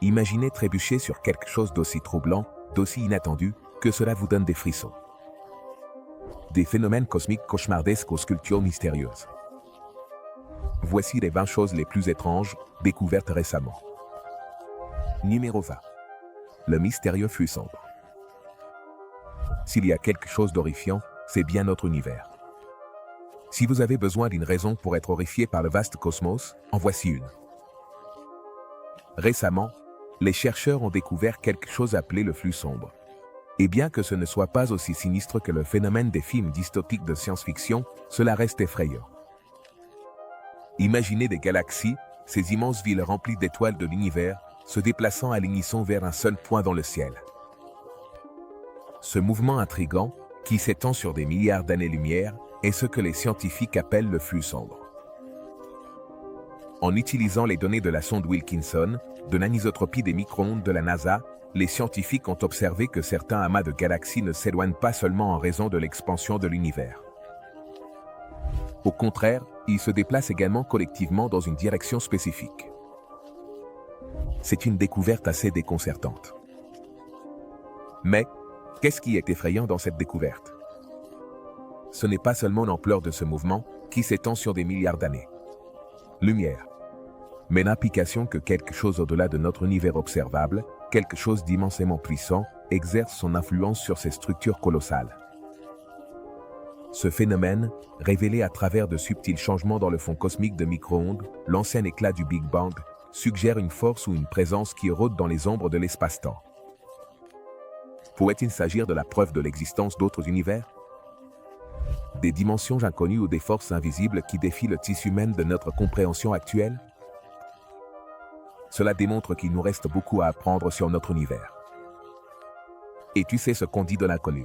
Imaginez trébucher sur quelque chose d'aussi troublant, d'aussi inattendu, que cela vous donne des frissons. Des phénomènes cosmiques cauchemardesques aux sculptures mystérieuses. Voici les 20 choses les plus étranges, découvertes récemment. Numéro 20. Le mystérieux flux sombre. S'il y a quelque chose d'horrifiant, c'est bien notre univers. Si vous avez besoin d'une raison pour être horrifié par le vaste cosmos, en voici une. Récemment, les chercheurs ont découvert quelque chose appelé le flux sombre. Et bien que ce ne soit pas aussi sinistre que le phénomène des films dystopiques de science-fiction, cela reste effrayant. Imaginez des galaxies, ces immenses villes remplies d'étoiles de l'univers, se déplaçant à l'unisson vers un seul point dans le ciel. Ce mouvement intrigant, qui s'étend sur des milliards d'années-lumière, est ce que les scientifiques appellent le flux sombre. En utilisant les données de la sonde Wilkinson, de l'anisotropie des micro-ondes de la NASA, les scientifiques ont observé que certains amas de galaxies ne s'éloignent pas seulement en raison de l'expansion de l'univers. Au contraire, ils se déplacent également collectivement dans une direction spécifique. C'est une découverte assez déconcertante. Mais, qu'est-ce qui est effrayant dans cette découverte? Ce n'est pas seulement l'ampleur de ce mouvement, qui s'étend sur des milliards d'années. Lumière. Mais l'implication que quelque chose au-delà de notre univers observable, quelque chose d'immensément puissant, exerce son influence sur ces structures colossales. Ce phénomène, révélé à travers de subtils changements dans le fond cosmique de micro-ondes, l'ancien éclat du Big Bang, suggère une force ou une présence qui rôde dans les ombres de l'espace-temps. Pourrait-il s'agir de la preuve de l'existence d'autres univers? Des dimensions inconnues ou des forces invisibles qui défient le tissu même de notre compréhension actuelle? Cela démontre qu'il nous reste beaucoup à apprendre sur notre univers. Et tu sais ce qu'on dit de l'inconnu.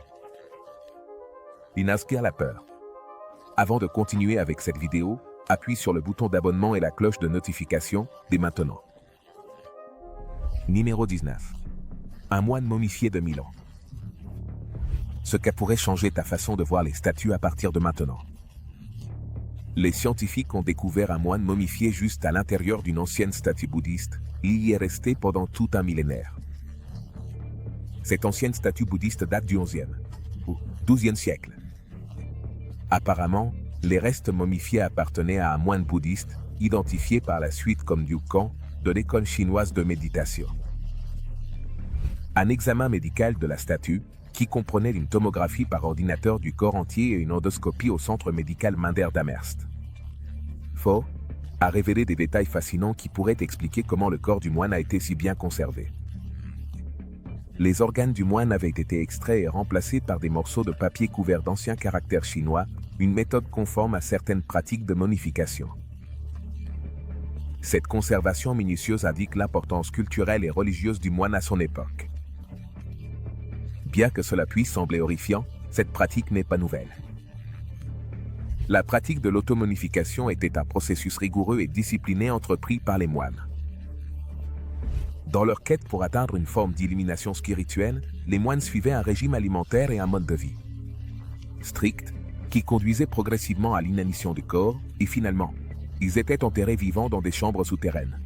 Il inspire la peur. Avant de continuer avec cette vidéo, appuie sur le bouton d'abonnement et la cloche de notification dès maintenant. Numéro 19. Un moine momifié de 1000 ans. Ce qui pourrait changer ta façon de voir les statues à partir de maintenant. Les scientifiques ont découvert un moine momifié juste à l'intérieur d'une ancienne statue bouddhiste. Il y est resté pendant tout un millénaire. Cette ancienne statue bouddhiste date du XIe ou XIIe siècle. Apparemment, les restes momifiés appartenaient à un moine bouddhiste, identifié par la suite comme Liu Kang, de l'école chinoise de méditation. Un examen médical de la statue, qui comprenait une tomographie par ordinateur du corps entier et une endoscopie au centre médical Minder d'Amherst, a révélé des détails fascinants qui pourraient expliquer comment le corps du moine a été si bien conservé. Les organes du moine avaient été extraits et remplacés par des morceaux de papier couverts d'anciens caractères chinois, une méthode conforme à certaines pratiques de momification. Cette conservation minutieuse indique l'importance culturelle et religieuse du moine à son époque. Bien que cela puisse sembler horrifiant, cette pratique n'est pas nouvelle. La pratique de l'automonification était un processus rigoureux et discipliné entrepris par les moines. Dans leur quête pour atteindre une forme d'illumination spirituelle, les moines suivaient un régime alimentaire et un mode de vie strict, qui conduisait progressivement à l'inanition du corps, et finalement, ils étaient enterrés vivants dans des chambres souterraines.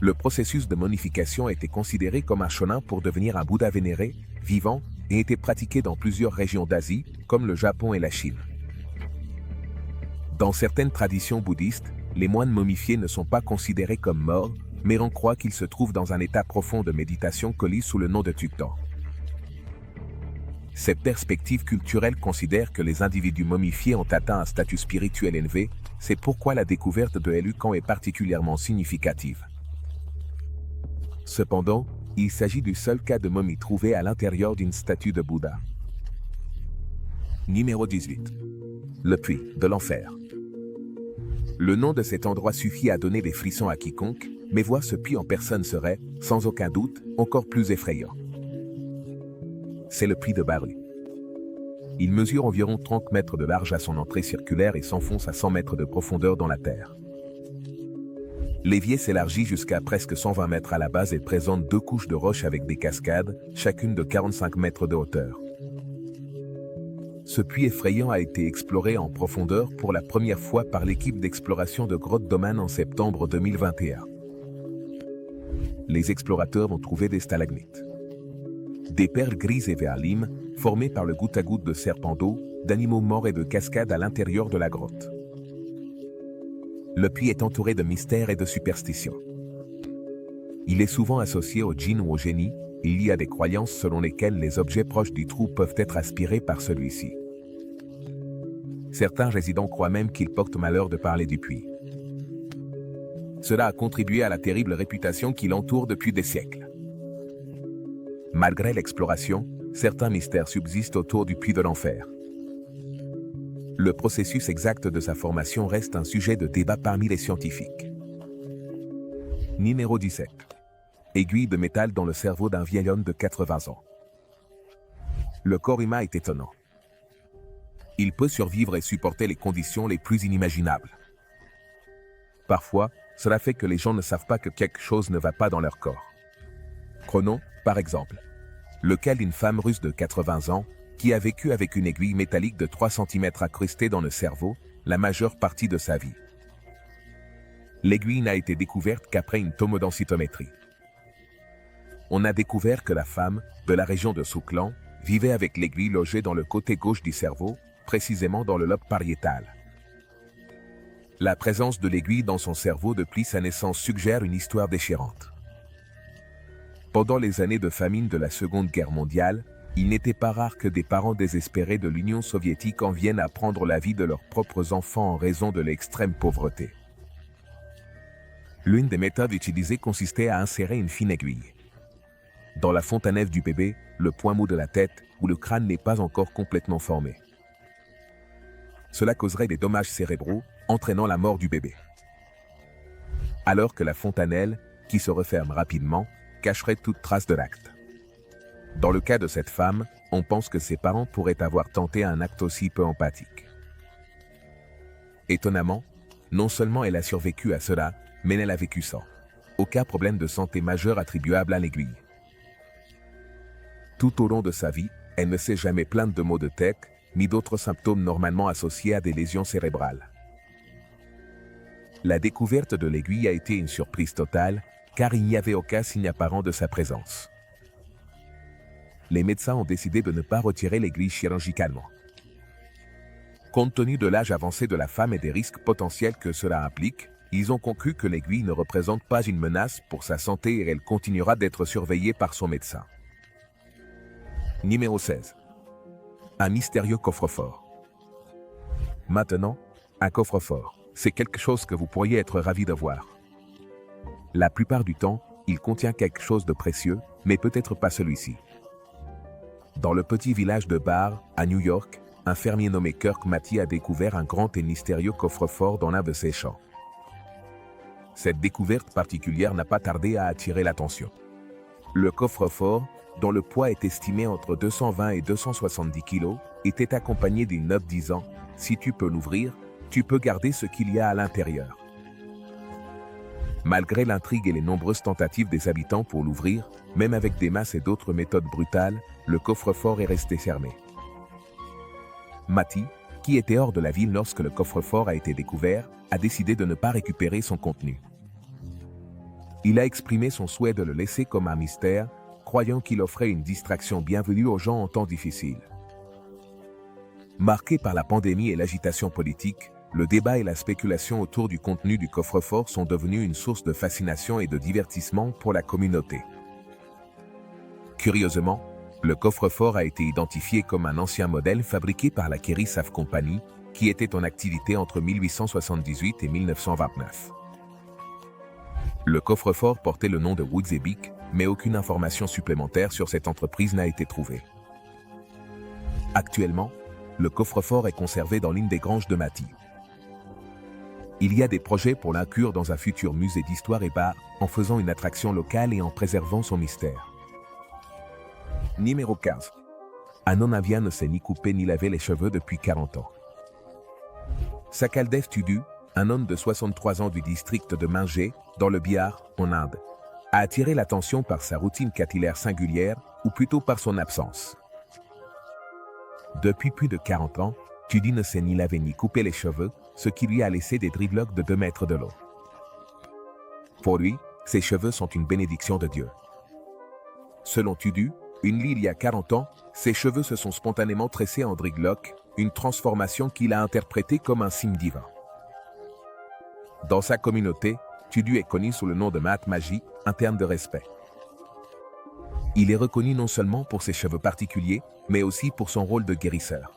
Le processus de momification était considéré comme un chemin pour devenir un Bouddha vénéré, vivant, et était pratiqué dans plusieurs régions d'Asie, comme le Japon et la Chine. Dans certaines traditions bouddhistes, les moines momifiés ne sont pas considérés comme morts, mais on croit qu'ils se trouvent dans un état profond de méditation connu sous le nom de Tuktan. Cette perspective culturelle considère que les individus momifiés ont atteint un statut spirituel élevé, c'est pourquoi la découverte de Liu Kang est particulièrement significative. Cependant, il s'agit du seul cas de momie trouvé à l'intérieur d'une statue de Bouddha. Numéro 18. Le puits de l'enfer. Le nom de cet endroit suffit à donner des frissons à quiconque, mais voir ce puits en personne serait, sans aucun doute, encore plus effrayant. C'est le puits de Baru. Il mesure environ 30 mètres de large à son entrée circulaire et s'enfonce à 100 mètres de profondeur dans la terre. L'évier s'élargit jusqu'à presque 120 mètres à la base et présente 2 couches de roches avec des cascades, chacune de 45 mètres de hauteur. Ce puits effrayant a été exploré en profondeur pour la première fois par l'équipe d'exploration de Grotte Domain en septembre 2021. les explorateurs ont trouvé des stalagmites. Des perles grises et vert lime, formées par le goutte à goutte de serpents d'eau, d'animaux morts et de cascades à l'intérieur de la grotte. Le puits est entouré de mystères et de superstitions. Il est souvent associé au djinn ou au génie. Il y a des croyances selon lesquelles les objets proches du trou peuvent être aspirés par celui-ci. Certains résidents croient même qu'ils portent malheur de parler du puits. Cela a contribué à la terrible réputation qui l'entoure depuis des siècles. Malgré l'exploration, certains mystères subsistent autour du puits de l'enfer. Le processus exact de sa formation reste un sujet de débat parmi les scientifiques. Numéro 17. Aiguille de métal dans le cerveau d'un vieil homme de 80 ans. Le corps humain est étonnant. Il peut survivre et supporter les conditions les plus inimaginables. Parfois, cela fait que les gens ne savent pas que quelque chose ne va pas dans leur corps. Prenons, par exemple, le cas d'une femme russe de 80 ans qui a vécu avec une aiguille métallique de 3 cm incrustée dans le cerveau la majeure partie de sa vie. L'aiguille n'a été découverte qu'après une tomodensitométrie. On a découvert que la femme, de la région de Soukhlan, vivait avec l'aiguille logée dans le côté gauche du cerveau, précisément dans le lobe pariétal. La présence de l'aiguille dans son cerveau depuis sa naissance suggère une histoire déchirante. Pendant les années de famine de la Seconde Guerre mondiale, il n'était pas rare que des parents désespérés de l'Union soviétique en viennent à prendre la vie de leurs propres enfants en raison de l'extrême pauvreté. L'une des méthodes utilisées consistait à insérer une fine aiguille dans la fontanelle du bébé, le point mou de la tête, où le crâne n'est pas encore complètement formé. Cela causerait des dommages cérébraux, entraînant la mort du bébé. Alors que la fontanelle, qui se referme rapidement, cacherait toute trace de l'acte. Dans le cas de cette femme, on pense que ses parents pourraient avoir tenté un acte aussi peu empathique. Étonnamment, non seulement elle a survécu à cela, mais elle a vécu sans aucun problème de santé majeur attribuable à l'aiguille. Tout au long de sa vie, elle ne s'est jamais plainte de maux de tête, ni d'autres symptômes normalement associés à des lésions cérébrales. La découverte de l'aiguille a été une surprise totale, car il n'y avait aucun signe apparent de sa présence. Les médecins ont décidé de ne pas retirer l'aiguille chirurgicalement. Compte tenu de l'âge avancé de la femme et des risques potentiels que cela implique, ils ont conclu que l'aiguille ne représente pas une menace pour sa santé et elle continuera d'être surveillée par son médecin. Numéro 16. Un mystérieux coffre-fort. Maintenant, un coffre-fort, c'est quelque chose que vous pourriez être ravi de voir. La plupart du temps, il contient quelque chose de précieux, mais peut-être pas celui-ci. Dans le petit village de Barr, à New York, un fermier nommé Kirk Matty a découvert un grand et mystérieux coffre-fort dans l'un de ses champs. Cette découverte particulière n'a pas tardé à attirer l'attention. Le coffre-fort, dont le poids est estimé entre 220 et 270 kg, était accompagné d'une note disant « Si tu peux l'ouvrir, tu peux garder ce qu'il y a à l'intérieur ». Malgré l'intrigue et les nombreuses tentatives des habitants pour l'ouvrir, même avec des masses et d'autres méthodes brutales, le coffre-fort est resté fermé. Matty, qui était hors de la ville lorsque le coffre-fort a été découvert, a décidé de ne pas récupérer son contenu. Il a exprimé son souhait de le laisser comme un mystère, croyant qu'il offrait une distraction bienvenue aux gens en temps difficiles. Marqué par la pandémie et l'agitation politique, le débat et la spéculation autour du contenu du coffre-fort sont devenus une source de fascination et de divertissement pour la communauté. Curieusement, le coffre-fort a été identifié comme un ancien modèle fabriqué par la Kerry Safe Company, qui était en activité entre 1878 et 1929. Le coffre-fort portait le nom de Woods & Bick, mais aucune information supplémentaire sur cette entreprise n'a été trouvée. Actuellement, le coffre-fort est conservé dans l'une des granges de Matty. Il y a des projets pour l'inclure dans un futur musée d'histoire et d'art, en faisant une attraction locale et en préservant son mystère. Numéro 15. Un homme indien ne s'est ni coupé ni lavé les cheveux depuis 40 ans. Sakaldev Tudu, un homme de 63 ans du district de Mingé, dans le Bihar, en Inde, a attiré l'attention par sa routine capillaire singulière, ou plutôt par son absence. Depuis plus de 40 ans, Tudu ne s'est ni lavé ni coupé les cheveux, ce qui lui a laissé des dreadlocks de 2 mètres de long. Pour lui, ses cheveux sont une bénédiction de Dieu. Selon Tudu, une lie il y a 40 ans, ses cheveux se sont spontanément tressés en dreadlock, une transformation qu'il a interprétée comme un signe divin. Dans sa communauté, Tudu est connu sous le nom de Mahatma Ji, un terme de respect. Il est reconnu non seulement pour ses cheveux particuliers, mais aussi pour son rôle de guérisseur.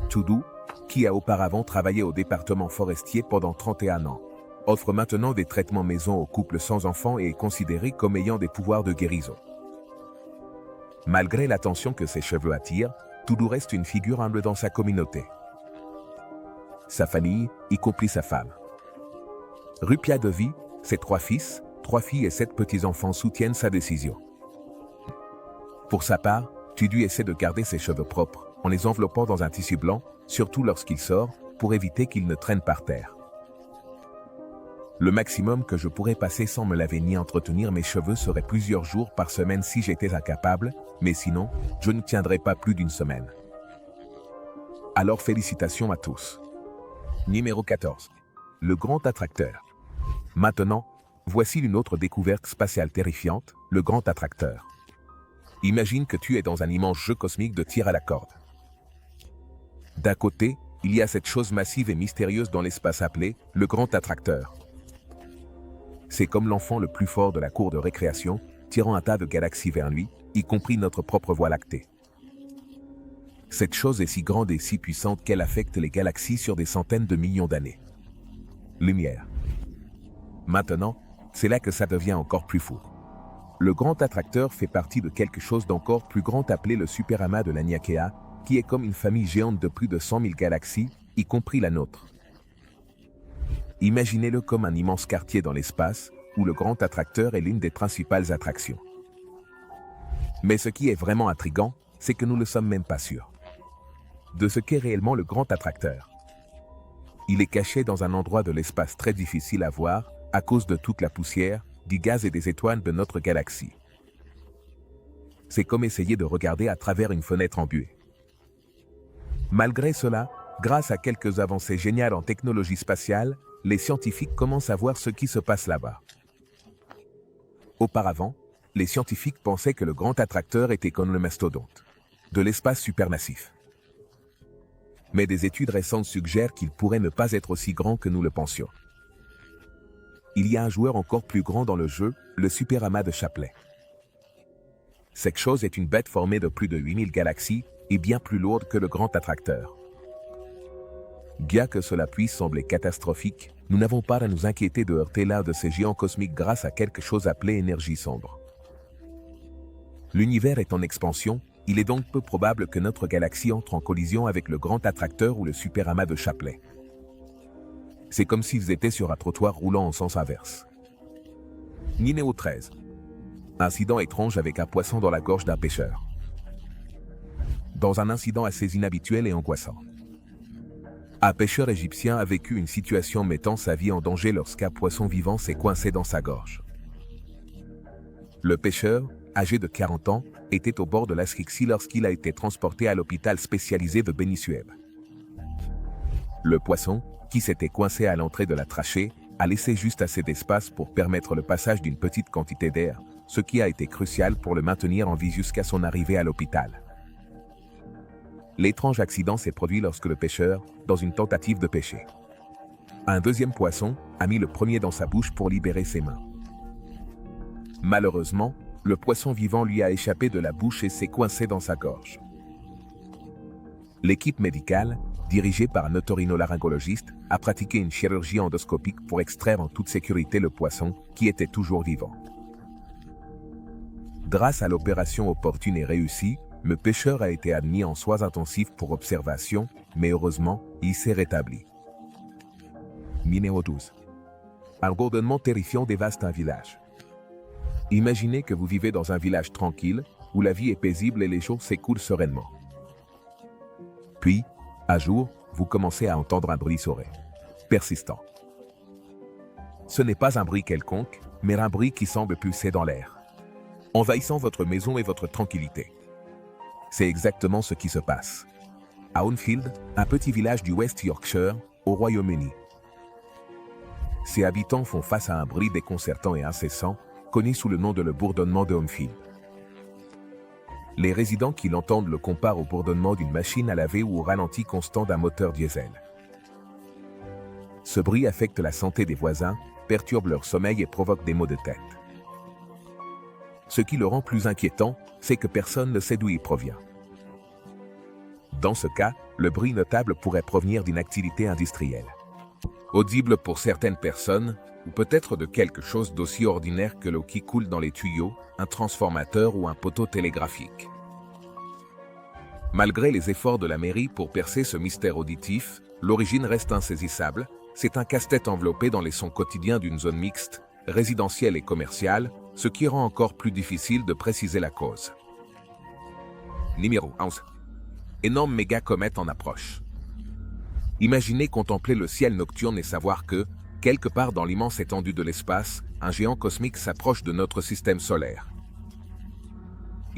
Tudu, qui a auparavant travaillé au département forestier pendant 31 ans, offre maintenant des traitements maison aux couples sans enfants et est considéré comme ayant des pouvoirs de guérison. Malgré l'attention que ses cheveux attirent, Tudu reste une figure humble dans sa communauté. Sa famille, y compris sa femme. Rupia Devi, ses 3 fils, 3 filles et 7 petits-enfants soutiennent sa décision. Pour sa part, Tudu essaie de garder ses cheveux propres, en les enveloppant dans un tissu blanc, surtout lorsqu'il sort, pour éviter qu'ils ne traînent par terre. Le maximum que je pourrais passer sans me laver ni entretenir mes cheveux serait plusieurs jours par semaine si j'étais incapable, mais sinon, je ne tiendrais pas plus d'une semaine. Alors félicitations à tous. Numéro 14. Le grand attracteur. Maintenant, voici une autre découverte spatiale terrifiante, le grand attracteur. Imagine que tu es dans un immense jeu cosmique de tir à la corde. D'un côté, il y a cette chose massive et mystérieuse dans l'espace appelée le grand attracteur. C'est comme l'enfant le plus fort de la cour de récréation, tirant un tas de galaxies vers lui, y compris notre propre Voie lactée. Cette chose est si grande et si puissante qu'elle affecte les galaxies sur des centaines de millions d'années. Lumière. Maintenant, c'est là que ça devient encore plus fou. Le grand attracteur fait partie de quelque chose d'encore plus grand appelé le superamas de Laniakea, qui est comme une famille géante de plus de 100 000 galaxies, y compris la nôtre. Imaginez-le comme un immense quartier dans l'espace, où le grand attracteur est l'une des principales attractions. Mais ce qui est vraiment intriguant, c'est que nous ne sommes même pas sûrs de ce qu'est réellement le grand attracteur. Il est caché dans un endroit de l'espace très difficile à voir, à cause de toute la poussière, du gaz et des étoiles de notre galaxie. C'est comme essayer de regarder à travers une fenêtre embuée. Malgré cela, grâce à quelques avancées géniales en technologie spatiale, les scientifiques commencent à voir ce qui se passe là-bas. Auparavant, les scientifiques pensaient que le grand attracteur était comme le mastodonte de l'espace supermassif. Mais des études récentes suggèrent qu'il pourrait ne pas être aussi grand que nous le pensions. Il y a un joueur encore plus grand dans le jeu, le superamas de Shapley. Cette chose est une bête formée de plus de 8000 galaxies et bien plus lourde que le grand attracteur. Bien que cela puisse sembler catastrophique, nous n'avons pas à nous inquiéter de heurter l'un de ces géants cosmiques grâce à quelque chose appelé énergie sombre. L'univers est en expansion, il est donc peu probable que notre galaxie entre en collision avec le grand attracteur ou le superamas de Shapley. C'est comme s'ils étaient sur un trottoir roulant en sens inverse. Numéro 13. Incident étrange avec un poisson dans la gorge d'un pêcheur. Dans un incident assez inhabituel et angoissant. Un pêcheur égyptien a vécu une situation mettant sa vie en danger lorsqu'un poisson vivant s'est coincé dans sa gorge. Le pêcheur, âgé de 40 ans, était au bord de l'asphyxie lorsqu'il a été transporté à l'hôpital spécialisé de Beni Sueb. Le poisson, qui s'était coincé à l'entrée de la trachée, a laissé juste assez d'espace pour permettre le passage d'une petite quantité d'air, ce qui a été crucial pour le maintenir en vie jusqu'à son arrivée à l'hôpital. L'étrange accident s'est produit lorsque le pêcheur, dans une tentative de pêcher, un deuxième poisson a mis le premier dans sa bouche pour libérer ses mains. Malheureusement, le poisson vivant lui a échappé de la bouche et s'est coincé dans sa gorge. L'équipe médicale, dirigée par un otorhinolaryngologiste, a pratiqué une chirurgie endoscopique pour extraire en toute sécurité le poisson, qui était toujours vivant. Grâce à l'opération opportune et réussie, le pêcheur a été admis en soins intensifs pour observation, mais heureusement, il s'est rétabli. Numéro 12. Un bourdonnement terrifiant dévaste un village. Imaginez que vous vivez dans un village tranquille, où la vie est paisible et les jours s'écoulent sereinement. Puis, un jour, vous commencez à entendre un bruit sourd, persistant. Ce n'est pas un bruit quelconque, mais un bruit qui semble pulser dans l'air, envahissant votre maison et votre tranquillité. C'est exactement ce qui se passe à Ownfield, un petit village du West Yorkshire, au Royaume-Uni. ses habitants font face à un bruit déconcertant et incessant, connu sous le nom de le bourdonnement de Homefield. Les résidents qui l'entendent le comparent au bourdonnement d'une machine à laver ou au ralenti constant d'un moteur diesel. Ce bruit affecte la santé des voisins, perturbe leur sommeil et provoque des maux de tête. Ce qui le rend plus inquiétant, c'est que personne ne sait d'où il provient. Dans ce cas, le bruit notable pourrait provenir d'une activité industrielle. Audible pour certaines personnes, ou peut-être de quelque chose d'aussi ordinaire que l'eau qui coule dans les tuyaux, un transformateur ou un poteau télégraphique. Malgré les efforts de la mairie pour percer ce mystère auditif, l'origine reste insaisissable. C'est un casse-tête enveloppé dans les sons quotidiens d'une zone mixte, résidentielle et commerciale, ce qui rend encore plus difficile de préciser la cause. Numéro 11. Énorme méga-comète en approche. Imaginez contempler le ciel nocturne et savoir que, quelque part dans l'immense étendue de l'espace, un géant cosmique s'approche de notre système solaire.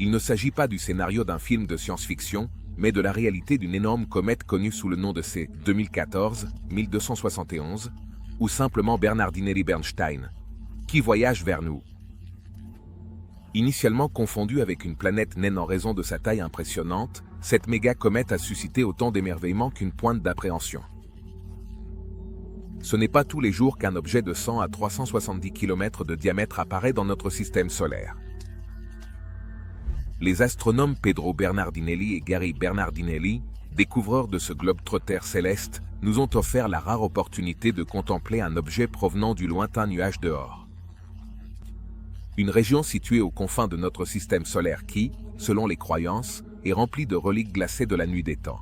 Il ne s'agit pas du scénario d'un film de science-fiction, mais de la réalité d'une énorme comète connue sous le nom de C 2014, 1271, ou simplement Bernardinelli-Bernstein, qui voyage vers nous. Initialement confondue avec une planète naine en raison de sa taille impressionnante, cette méga-comète a suscité autant d'émerveillement qu'une pointe d'appréhension. Ce n'est pas tous les jours qu'un objet de 100 à 370 km de diamètre apparaît dans notre système solaire. Les astronomes Pedro Bernardinelli et Gary Bernardinelli, découvreurs de ce globe-trotter céleste, nous ont offert la rare opportunité de contempler un objet provenant du lointain nuage dehors. Une région située aux confins de notre système solaire qui, selon les croyances, est remplie de reliques glacées de la nuit des temps.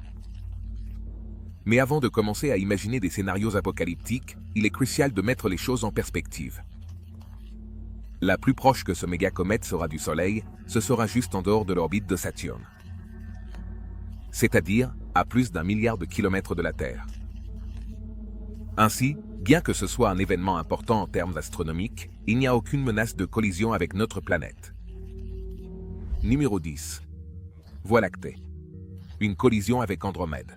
Mais avant de commencer à imaginer des scénarios apocalyptiques, il est crucial de mettre les choses en perspective. La plus proche que ce méga-comète sera du Soleil, ce sera juste en dehors de l'orbite de Saturne. C'est-à-dire à plus d'1 milliard de kilomètres de la Terre. Ainsi, bien que ce soit un événement important en termes astronomiques, il n'y a aucune menace de collision avec notre planète. Numéro 10. Voie lactée. Une collision avec Andromède.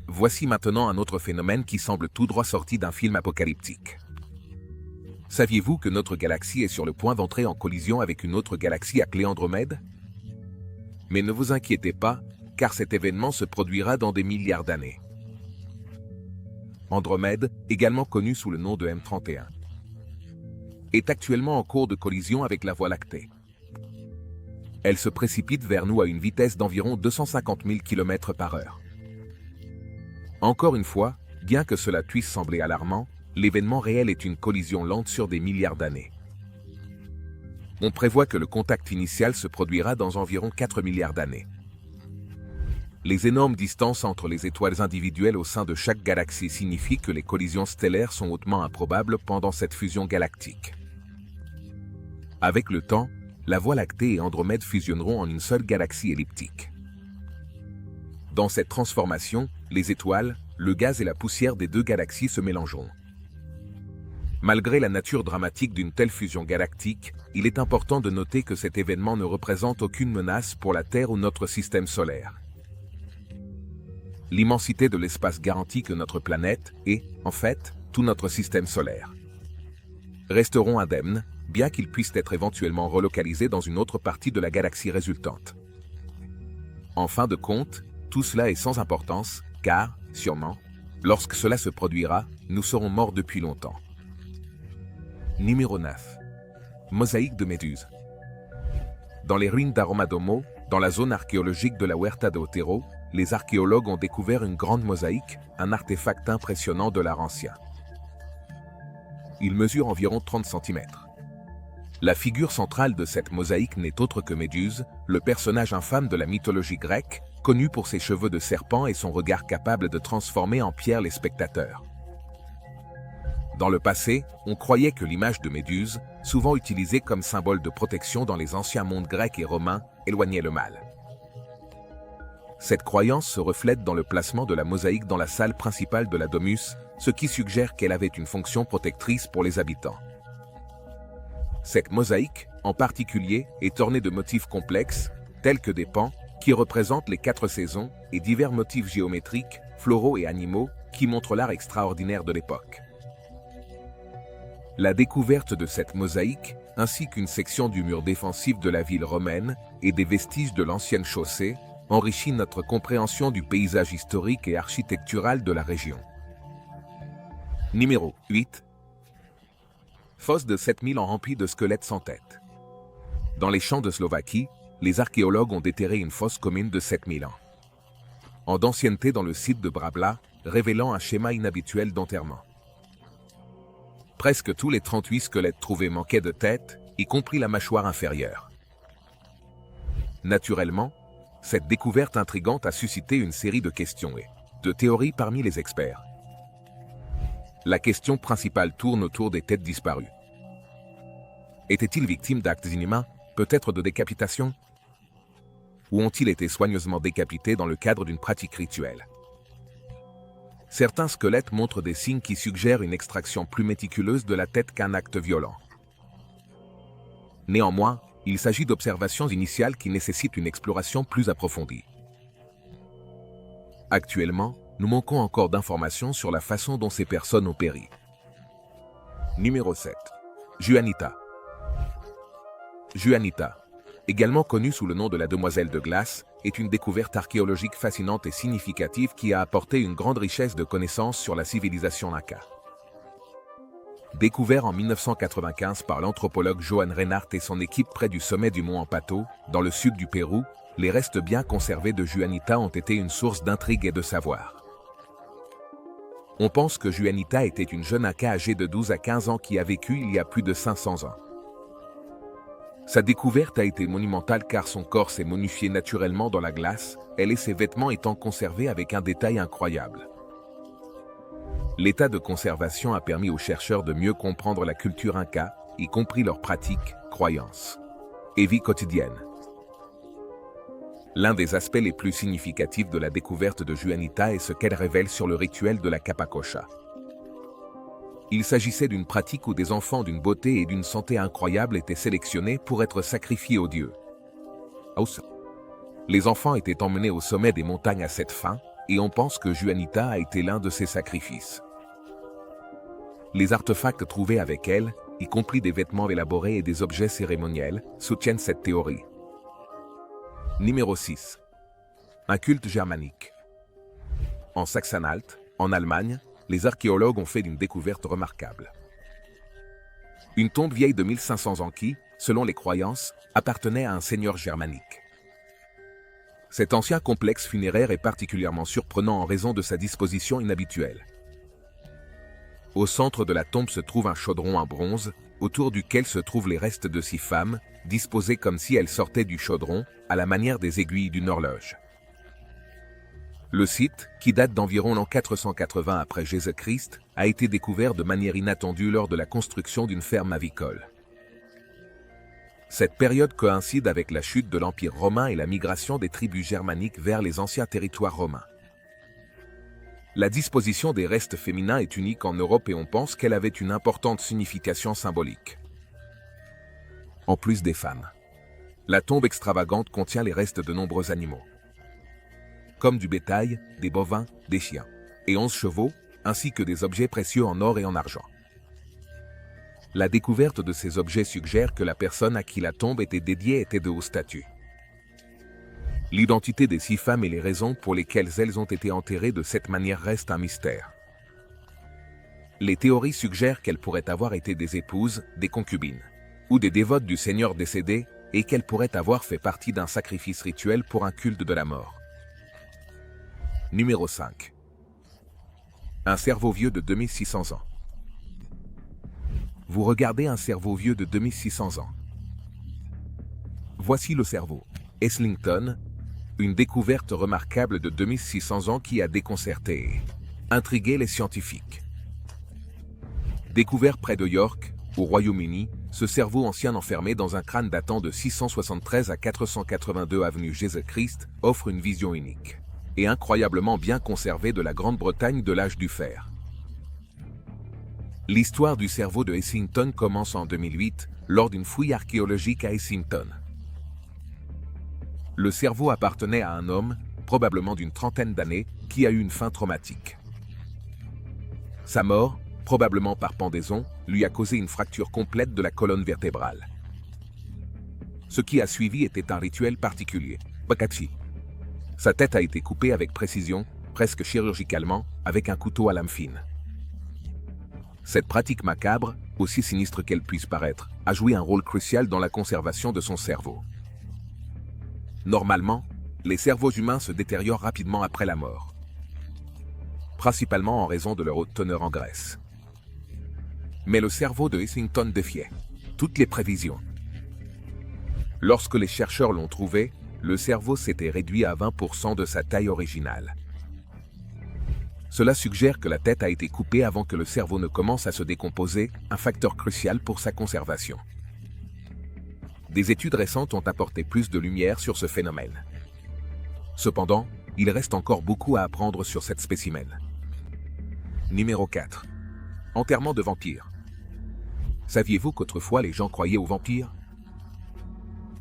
Voici maintenant un autre phénomène qui semble tout droit sorti d'un film apocalyptique. Saviez-vous que notre galaxie est sur le point d'entrer en collision avec une autre galaxie appelée Andromède? Mais ne vous inquiétez pas, car cet événement se produira dans des milliards d'années. Andromède, également connue sous le nom de M31, est actuellement en cours de collision avec la Voie lactée. Elle se précipite vers nous à une vitesse d'environ 250 000 km/h. Encore une fois, bien que cela puisse sembler alarmant, l'événement réel est une collision lente sur des milliards d'années. On prévoit que le contact initial se produira dans environ 4 milliards d'années. Les énormes distances entre les étoiles individuelles au sein de chaque galaxie signifient que les collisions stellaires sont hautement improbables pendant cette fusion galactique. Avec le temps, la Voie lactée et Andromède fusionneront en une seule galaxie elliptique. Dans cette transformation, les étoiles, le gaz et la poussière des deux galaxies se mélangeront. Malgré la nature dramatique d'une telle fusion galactique, il est important de noter que cet événement ne représente aucune menace pour la Terre ou notre système solaire. L'immensité de l'espace garantit que notre planète et, en fait, tout notre système solaire resteront indemnes, bien qu'ils puissent être éventuellement relocalisés dans une autre partie de la galaxie résultante. En fin de compte, tout cela est sans importance, car, sûrement, lorsque cela se produira, nous serons morts depuis longtemps. Numéro 9. Mosaïque de Méduse. Dans les ruines d'Aromadomo, dans la zone archéologique de la Huerta de Otero, les archéologues ont découvert une grande mosaïque, un artefact impressionnant de l'art ancien. Il mesure environ 30 cm. La figure centrale de cette mosaïque n'est autre que Méduse, le personnage infâme de la mythologie grecque, connu pour ses cheveux de serpent et son regard capable de transformer en pierre les spectateurs. Dans le passé, on croyait que l'image de Méduse, souvent utilisée comme symbole de protection dans les anciens mondes grecs et romains, éloignait le mal. Cette croyance se reflète dans le placement de la mosaïque dans la salle principale de la Domus, ce qui suggère qu'elle avait une fonction protectrice pour les habitants. Cette mosaïque, en particulier, est ornée de motifs complexes, tels que des pans, qui représentent les 4 saisons, et divers motifs géométriques, floraux et animaux, qui montrent l'art extraordinaire de l'époque. La découverte de cette mosaïque, ainsi qu'une section du mur défensif de la ville romaine et des vestiges de l'ancienne chaussée, enrichit notre compréhension du paysage historique et architectural de la région. Numéro 8. Fosse de 7000 ans remplie de squelettes sans tête. Dans les champs de Slovaquie, les archéologues ont déterré une fosse commune de 7000 ans en d'ancienneté dans le site de Brabla, révélant un schéma inhabituel d'enterrement. Presque tous les 38 squelettes trouvés manquaient de tête, y compris la mâchoire inférieure. Naturellement, cette découverte intrigante a suscité une série de questions et de théories parmi les experts. La question principale tourne autour des têtes disparues. Étaient-ils victimes d'actes inhumains, peut-être de décapitation? Ou ont-ils été soigneusement décapités dans le cadre d'une pratique rituelle? Certains squelettes montrent des signes qui suggèrent une extraction plus méticuleuse de la tête qu'un acte violent. Néanmoins, il s'agit d'observations initiales qui nécessitent une exploration plus approfondie. Actuellement, nous manquons encore d'informations sur la façon dont ces personnes ont péri. Numéro 7. Juanita. Juanita, également connue sous le nom de la demoiselle de glace, est une découverte archéologique fascinante et significative qui a apporté une grande richesse de connaissances sur la civilisation Inca. Découvert en 1995 par l'anthropologue Joan Reinhardt et son équipe près du sommet du mont Ampato, dans le sud du Pérou, les restes bien conservés de Juanita ont été une source d'intrigue et de savoir. On pense que Juanita était une jeune Inca âgée de 12 à 15 ans qui a vécu il y a plus de 500 ans. Sa découverte a été monumentale car son corps s'est momifié naturellement dans la glace, elle et ses vêtements étant conservés avec un détail incroyable. L'état de conservation a permis aux chercheurs de mieux comprendre la culture inca, y compris leurs pratiques, croyances et vie quotidienne. L'un des aspects les plus significatifs de la découverte de Juanita est ce qu'elle révèle sur le rituel de la capacocha. Il s'agissait d'une pratique où des enfants d'une beauté et d'une santé incroyable étaient sélectionnés pour être sacrifiés aux dieux. Les enfants étaient emmenés au sommet des montagnes à cette fin, et on pense que Juanita a été l'un de ces sacrifices. Les artefacts trouvés avec elle, y compris des vêtements élaborés et des objets cérémoniels, soutiennent cette théorie. Numéro 6. Un culte germanique. En Saxe-Anhalt, en Allemagne, les archéologues ont fait une découverte remarquable. Une tombe vieille de 1500 ans qui, selon les croyances, appartenait à un seigneur germanique. Cet ancien complexe funéraire est particulièrement surprenant en raison de sa disposition inhabituelle. Au centre de la tombe se trouve un chaudron en bronze, autour duquel se trouvent les restes de 6 femmes, disposées comme si elles sortaient du chaudron, à la manière des aiguilles d'une horloge. Le site, qui date d'environ l'an 480 après Jésus-Christ, a été découvert de manière inattendue lors de la construction d'une ferme avicole. Cette période coïncide avec la chute de l'Empire romain et la migration des tribus germaniques vers les anciens territoires romains. La disposition des restes féminins est unique en Europe et on pense qu'elle avait une importante signification symbolique. En plus des femmes, la tombe extravagante contient les restes de nombreux animaux, comme du bétail, des bovins, des chiens, et 11 chevaux, ainsi que des objets précieux en or et en argent. La découverte de ces objets suggère que la personne à qui la tombe était dédiée était de haut statut. L'identité des 6 femmes et les raisons pour lesquelles elles ont été enterrées de cette manière restent un mystère. Les théories suggèrent qu'elles pourraient avoir été des épouses, des concubines, ou des dévotes du Seigneur décédé, et qu'elles pourraient avoir fait partie d'un sacrifice rituel pour un culte de la mort. Numéro 5. Un cerveau vieux de 2600 ans. Vous regardez un cerveau vieux de 2600 ans. Voici le cerveau Eslington, une découverte remarquable de 2600 ans qui a déconcerté et intrigué les scientifiques. Découvert près de York, au Royaume-Uni, ce cerveau ancien enfermé dans un crâne datant de 673 à 482 avenue Jésus-Christ offre une vision unique et incroyablement bien conservée de la Grande-Bretagne de l'âge du fer. L'histoire du cerveau de Essington commence en 2008, lors d'une fouille archéologique à Essington. Le cerveau appartenait à un homme, probablement d'une trentaine d'années, qui a eu une fin traumatique. Sa mort, probablement par pendaison, lui a causé une fracture complète de la colonne vertébrale. Ce qui a suivi était un rituel particulier, Bakachi. Sa tête a été coupée avec précision, presque chirurgicalement, avec un couteau à lame fine. Cette pratique macabre, aussi sinistre qu'elle puisse paraître, a joué un rôle crucial dans la conservation de son cerveau. Normalement, les cerveaux humains se détériorent rapidement après la mort, principalement en raison de leur haute teneur en graisse. Mais le cerveau de Essington défiait toutes les prévisions. Lorsque les chercheurs l'ont trouvé, le cerveau s'était réduit à 20% de sa taille originale. Cela suggère que la tête a été coupée avant que le cerveau ne commence à se décomposer, un facteur crucial pour sa conservation. Des études récentes ont apporté plus de lumière sur ce phénomène. Cependant, il reste encore beaucoup à apprendre sur cette spécimen. Numéro 4. Enterrement de vampires. Saviez-vous qu'autrefois les gens croyaient aux vampires?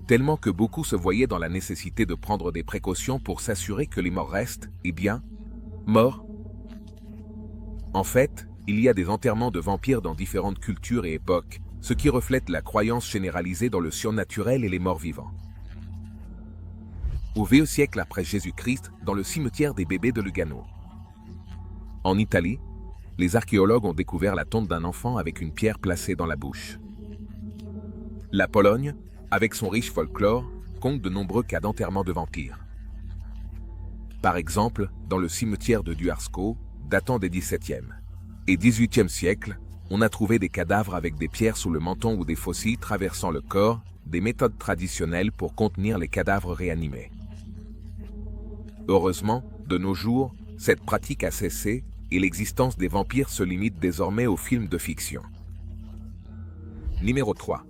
Tellement que beaucoup se voyaient dans la nécessité de prendre des précautions pour s'assurer que les morts restent, eh bien, morts. En fait, il y a des enterrements de vampires dans différentes cultures et époques, ce qui reflète la croyance généralisée dans le surnaturel et les morts vivants. Au VIe siècle après Jésus-Christ, dans le cimetière des bébés de Lugano. En Italie, les archéologues ont découvert la tombe d'un enfant avec une pierre placée dans la bouche. La Pologne, avec son riche folklore, compte de nombreux cas d'enterrement de vampires. Par exemple, dans le cimetière de Duarsko, datant des XVIIe et XVIIIe siècles, on a trouvé des cadavres avec des pierres sous le menton ou des fossiles traversant le corps, des méthodes traditionnelles pour contenir les cadavres réanimés. Heureusement, de nos jours, cette pratique a cessé et l'existence des vampires se limite désormais aux films de fiction. Numéro 3.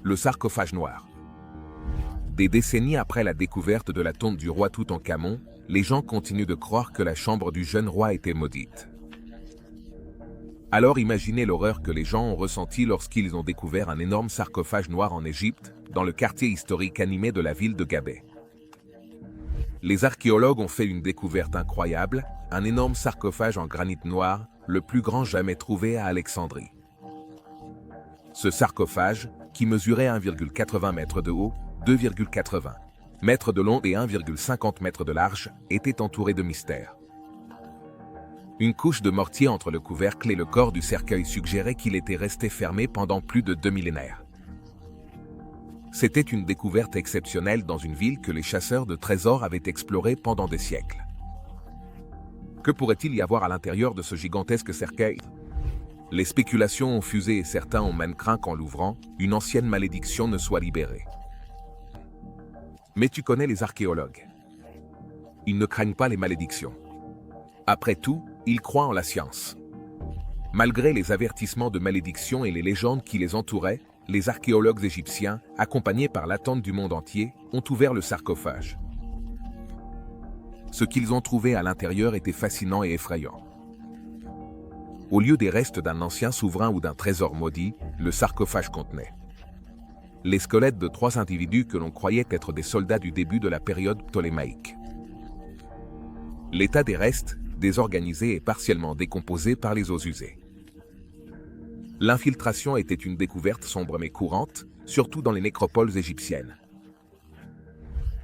Le sarcophage noir. Des décennies après la découverte de la tombe du roi Toutankhamon, les gens continuent de croire que la chambre du jeune roi était maudite. Alors imaginez l'horreur que les gens ont ressentie lorsqu'ils ont découvert un énorme sarcophage noir en Égypte, dans le quartier historique animé de la ville de Gabès. Les archéologues ont fait une découverte incroyable, un énorme sarcophage en granit noir, le plus grand jamais trouvé à Alexandrie. Ce sarcophage, qui mesurait 1,80 mètres de haut, 2,80 mètres de long et 1,50 mètres de large, était entouré de mystères. Une couche de mortier entre le couvercle et le corps du cercueil suggérait qu'il était resté fermé pendant plus de 2 millénaires. C'était une découverte exceptionnelle dans une ville que les chasseurs de trésors avaient explorée pendant des siècles. Que pourrait-il y avoir à l'intérieur de ce gigantesque cercueil? Les spéculations ont fusé et certains ont même craint qu'en l'ouvrant, une ancienne malédiction ne soit libérée. Mais tu connais les archéologues. Ils ne craignent pas les malédictions. Après tout, ils croient en la science. Malgré les avertissements de malédiction et les légendes qui les entouraient, les archéologues égyptiens, accompagnés par l'attente du monde entier, ont ouvert le sarcophage. Ce qu'ils ont trouvé à l'intérieur était fascinant et effrayant. Au lieu des restes d'un ancien souverain ou d'un trésor maudit, le sarcophage contenait les squelettes de 3 individus que l'on croyait être des soldats du début de la période ptolémaïque. L'état des restes, désorganisé et partiellement décomposé par les eaux usées. L'infiltration était une découverte sombre mais courante, surtout dans les nécropoles égyptiennes.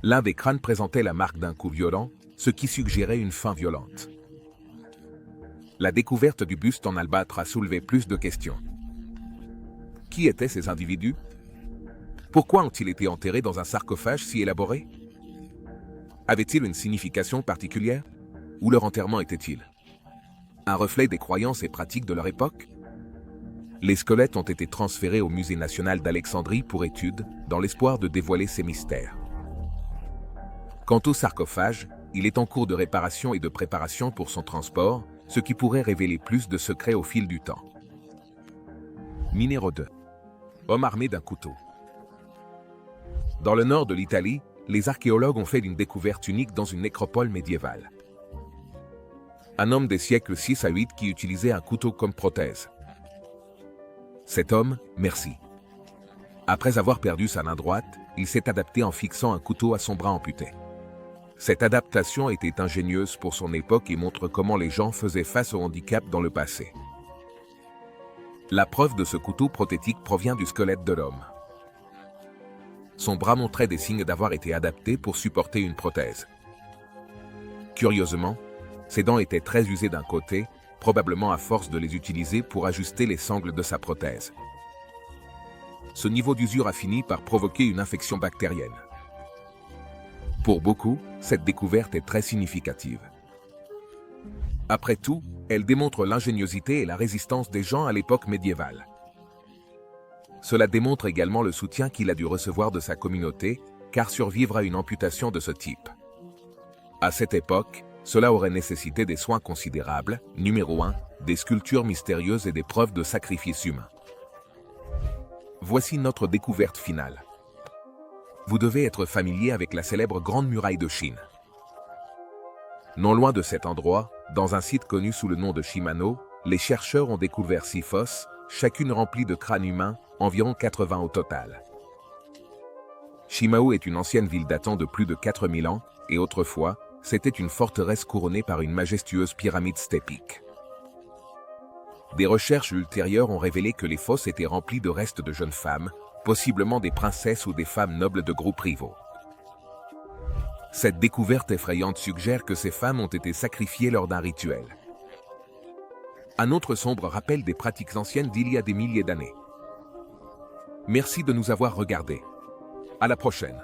L'un des crânes présentait la marque d'un coup violent, ce qui suggérait une fin violente. La découverte du buste en albâtre a soulevé plus de questions. Qui étaient ces individus? Pourquoi ont-ils été enterrés dans un sarcophage si élaboré? Avait-il une signification particulière? Où leur enterrement était-il? Un reflet des croyances et pratiques de leur époque? Les squelettes ont été transférés au Musée national d'Alexandrie pour étude, dans l'espoir de dévoiler ces mystères. Quant au sarcophage, il est en cours de réparation et de préparation pour son transport, ce qui pourrait révéler plus de secrets au fil du temps. Numéro 2. Homme armé d'un couteau. Dans le nord de l'Italie, les archéologues ont fait une découverte unique dans une nécropole médiévale. Un homme des siècles 6 à 8 qui utilisait un couteau comme prothèse. Cet homme, merci. Après avoir perdu sa main droite, il s'est adapté en fixant un couteau à son bras amputé. Cette adaptation était ingénieuse pour son époque et montre comment les gens faisaient face au handicap dans le passé. La preuve de ce couteau prothétique provient du squelette de l'homme. Son bras montrait des signes d'avoir été adapté pour supporter une prothèse. Curieusement, ses dents étaient très usées d'un côté, probablement à force de les utiliser pour ajuster les sangles de sa prothèse. Ce niveau d'usure a fini par provoquer une infection bactérienne. Pour beaucoup, cette découverte est très significative. Après tout, elle démontre l'ingéniosité et la résistance des gens à l'époque médiévale. Cela démontre également le soutien qu'il a dû recevoir de sa communauté, car survivre à une amputation de ce type. À cette époque, cela aurait nécessité des soins considérables. Numéro 1, des sculptures mystérieuses et des preuves de sacrifice humain. Voici notre découverte finale. Vous devez être familier avec la célèbre Grande Muraille de Chine. Non loin de cet endroit, dans un site connu sous le nom de Shimano, les chercheurs ont découvert 6 fosses, chacune remplie de crânes humains, environ 80 au total. Shimao est une ancienne ville datant de plus de 4000 ans, et autrefois, c'était une forteresse couronnée par une majestueuse pyramide stépique. Des recherches ultérieures ont révélé que les fosses étaient remplies de restes de jeunes femmes, possiblement des princesses ou des femmes nobles de groupes rivaux. Cette découverte effrayante suggère que ces femmes ont été sacrifiées lors d'un rituel. Un autre sombre rappel des pratiques anciennes d'il y a des milliers d'années. Merci de nous avoir regardés. À la prochaine.